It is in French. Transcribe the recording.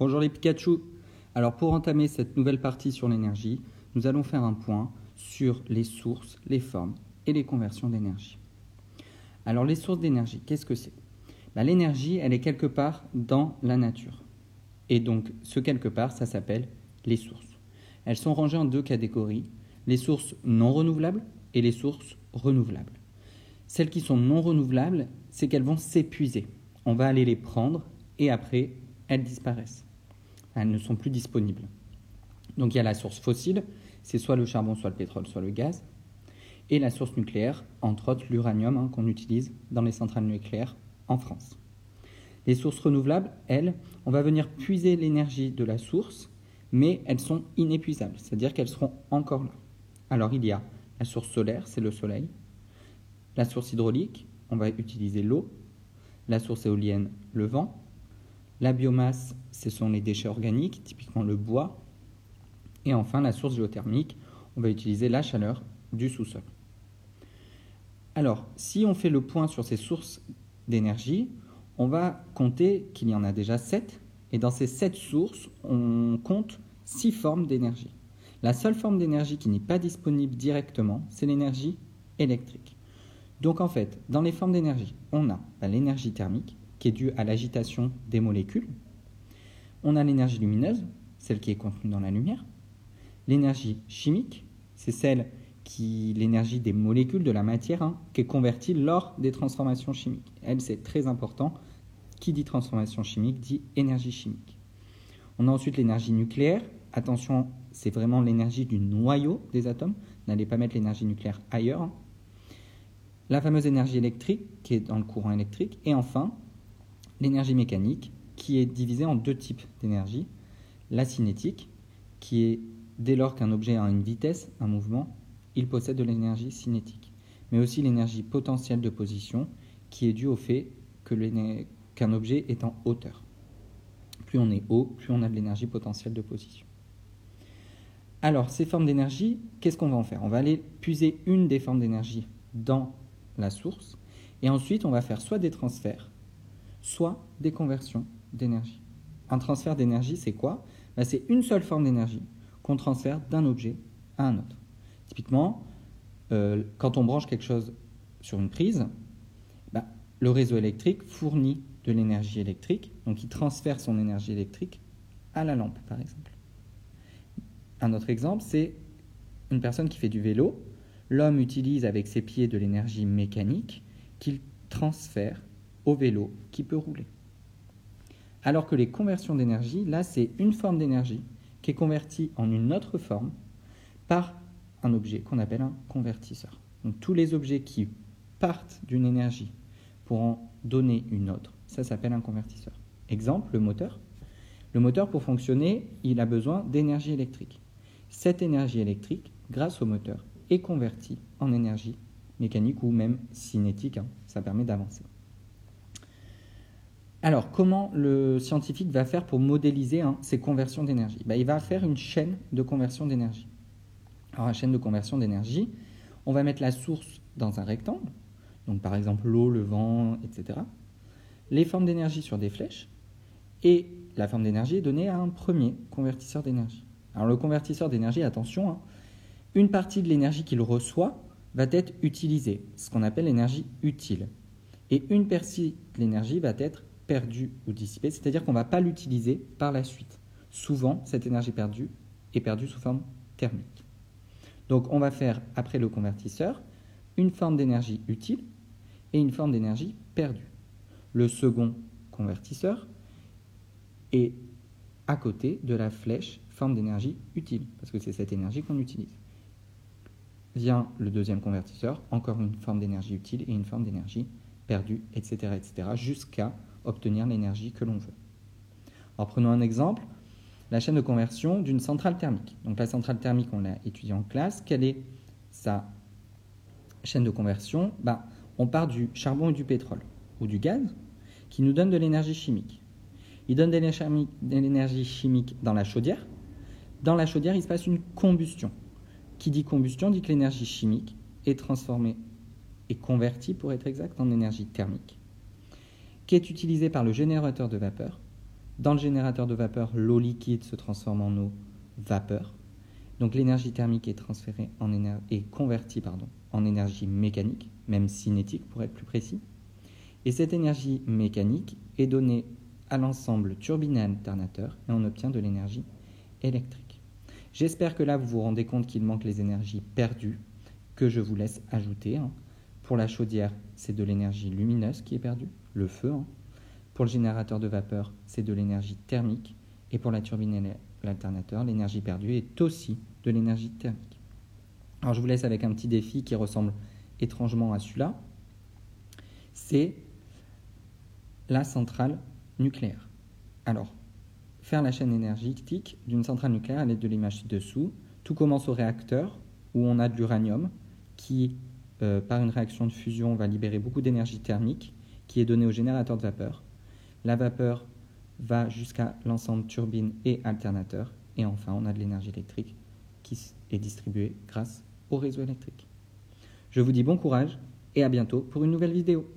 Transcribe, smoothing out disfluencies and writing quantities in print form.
Bonjour les Pikachu. Alors pour entamer cette nouvelle partie sur l'énergie, nous allons faire un point sur les sources, les formes et les conversions d'énergie. Alors les sources d'énergie, qu'est-ce que c'est ? L'énergie, elle est quelque part dans la nature. Et donc ce quelque part, ça s'appelle les sources. Elles sont rangées en deux catégories, les sources non renouvelables et les sources renouvelables. Celles qui sont non renouvelables, c'est qu'elles vont s'épuiser. On va aller les prendre et après, elles disparaissent. Elles ne sont plus disponibles. Donc il y a la source fossile, c'est soit le charbon, soit le pétrole, soit le gaz. Et la source nucléaire, entre autres l'uranium qu'on utilise dans les centrales nucléaires en France. Les sources renouvelables, elles, on va venir puiser l'énergie de la source, mais elles sont inépuisables, c'est-à-dire qu'elles seront encore là. Alors il y a la source solaire, c'est le soleil. La source hydraulique, on va utiliser l'eau. La source éolienne, le vent. La biomasse, ce sont les déchets organiques, typiquement le bois. Et enfin, la source géothermique, on va utiliser la chaleur du sous-sol. Alors, si on fait le point sur ces sources d'énergie, on va compter qu'il y en a déjà 7. Et dans ces 7 sources, on compte 6 formes d'énergie. La seule forme d'énergie qui n'est pas disponible directement, c'est l'énergie électrique. Donc en fait, dans les formes d'énergie, on a l'énergie thermique, qui est due à l'agitation des molécules. On a l'énergie lumineuse, celle qui est contenue dans la lumière. L'énergie chimique, c'est l'énergie des molécules, de la matière, qui est convertie lors des transformations chimiques. Elle, c'est très important. Qui dit transformation chimique dit énergie chimique. On a ensuite l'énergie nucléaire. Attention, c'est vraiment l'énergie du noyau des atomes. N'allez pas mettre l'énergie nucléaire ailleurs. La fameuse énergie électrique, qui est dans le courant électrique. Et enfin, l'énergie mécanique, qui est divisée en 2 types d'énergie. La cinétique, qui est dès lors qu'un objet a une vitesse, un mouvement, il possède de l'énergie cinétique. Mais aussi l'énergie potentielle de position, qui est due au fait qu'un objet est en hauteur. Plus on est haut, plus on a de l'énergie potentielle de position. Alors, ces formes d'énergie, qu'est-ce qu'on va en faire ? On va aller puiser une des formes d'énergie dans la source, et ensuite on va faire soit des transferts, soit des conversions d'énergie. Un transfert d'énergie, c'est quoi ? C'est une seule forme d'énergie qu'on transfère d'un objet à un autre. Typiquement, quand on branche quelque chose sur une prise, le réseau électrique fournit de l'énergie électrique, donc il transfère son énergie électrique à la lampe, par exemple. Un autre exemple, c'est une personne qui fait du vélo. L'homme utilise avec ses pieds de l'énergie mécanique qu'il transfère au vélo qui peut rouler. Alors que les conversions d'énergie, là, c'est une forme d'énergie qui est convertie en une autre forme par un objet qu'on appelle un convertisseur. Donc tous les objets qui partent d'une énergie pour en donner une autre, ça s'appelle un convertisseur. Exemple, le moteur. Le moteur, pour fonctionner, il a besoin d'énergie électrique. Cette énergie électrique, grâce au moteur, est convertie en énergie mécanique ou même cinétique. Ça permet d'avancer. Alors, comment le scientifique va faire pour modéliser ces conversions d'énergie ? Il va faire une chaîne de conversion d'énergie. Alors, la chaîne de conversion d'énergie, on va mettre la source dans un rectangle, donc par exemple l'eau, le vent, etc. Les formes d'énergie sur des flèches, et la forme d'énergie est donnée à un premier convertisseur d'énergie. Alors le convertisseur d'énergie, attention, une partie de l'énergie qu'il reçoit va être utilisée, ce qu'on appelle l'énergie utile. Et une partie de l'énergie va être perdue ou dissipée, c'est-à-dire qu'on ne va pas l'utiliser par la suite. Souvent, cette énergie perdue est perdue sous forme thermique. Donc on va faire, après le convertisseur, une forme d'énergie utile et une forme d'énergie perdue. Le second convertisseur est à côté de la flèche forme d'énergie utile, parce que c'est cette énergie qu'on utilise. Vient le deuxième convertisseur, encore une forme d'énergie utile et une forme d'énergie perdue, etc., jusqu'à obtenir l'énergie que l'on veut. Alors prenons un exemple, la chaîne de conversion d'une centrale thermique. Donc la centrale thermique, on l'a étudiée en classe. Quelle est sa chaîne de conversion ? On part du charbon et du pétrole, ou du gaz, qui nous donne de l'énergie chimique. Il donne de l'énergie chimique dans la chaudière. Dans la chaudière, il se passe une combustion. Qui dit combustion dit que l'énergie chimique est transformée et convertie, pour être exact, en énergie thermique, qui est utilisée par le générateur de vapeur Dans le générateur de vapeur, l'eau liquide se transforme en eau vapeur. Donc l'énergie thermique est convertie en énergie mécanique, même cinétique pour être plus précis. Et cette énergie mécanique est donnée à l'ensemble turbine et alternateur et on obtient de l'énergie électrique. J'espère que là vous vous rendez compte qu'il manque les énergies perdues que je vous laisse ajouter. Pour la chaudière, c'est de l'énergie lumineuse qui est perdue, le feu. Pour le générateur de vapeur, c'est de l'énergie thermique. Et pour la turbine et l'alternateur, l'énergie perdue est aussi de l'énergie thermique. Alors je vous laisse avec un petit défi qui ressemble étrangement à celui-là. C'est la centrale nucléaire. Alors, faire la chaîne énergétique d'une centrale nucléaire à l'aide de l'image ci-dessous. Tout commence au réacteur où on a de l'uranium qui, par une réaction de fusion, va libérer beaucoup d'énergie thermique qui est donnée au générateur de vapeur. La vapeur va jusqu'à l'ensemble turbine et alternateur. Et enfin, on a de l'énergie électrique qui est distribuée grâce au réseau électrique. Je vous dis bon courage et à bientôt pour une nouvelle vidéo.